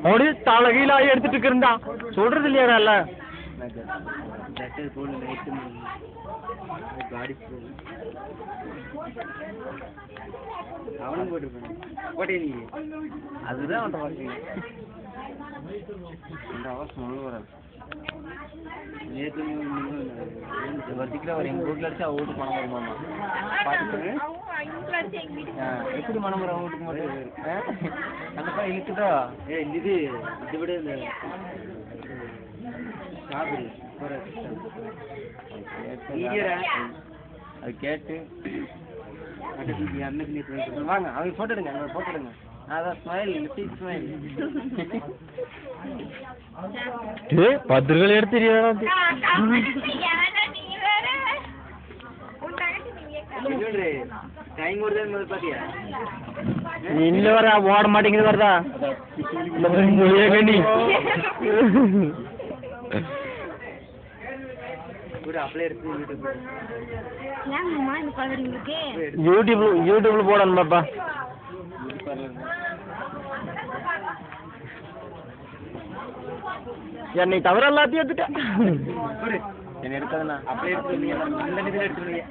அப்படியே தலைகீழாக எடுத்துட்டு இருக்கிறா சொல்றது இல்லையா இல்ல அவனும் போட்டுருப்பேன் போட்டே நீ அதுதான் அவன் பார்த்தீங்க இந்த அவசரம் வராது நேற்று வருஷத்துல ஒரு எங்கள் வீட்டில் அடிச்சு அவ வீட்டுக்கு பணம் வருமாமா பார்த்துட்டு எப்படி மனம் வரும் வீட்டுக்கு மட்டும் அந்த படம் இழுக்குதா இது இதை விட இந்த ஸ்ட்ராபெரி அது கேட்டு அன்னைக்கு நேற்று வாங்க அவங்க ஃபோட்டோ எடுங்க அங்கே ஃபோட்டோ எடுங்க அதான் ஸ்மைல் லிப்டிக் ஸ்மைல் பத்திரிகள் எடுத்து டைம் வருதுன்னு முதல் பாத்தியா இல்ல வர ஓட மாட்டேங்குது வருதா யூடியூப்ல போடணும் பாப்பா என்னை தவிர எல்லாத்தையும் எடுத்துட்டேன் என்ன எடுக்காதுண்ணா அப்படியே எடுத்து எடுத்துருந்தீங்க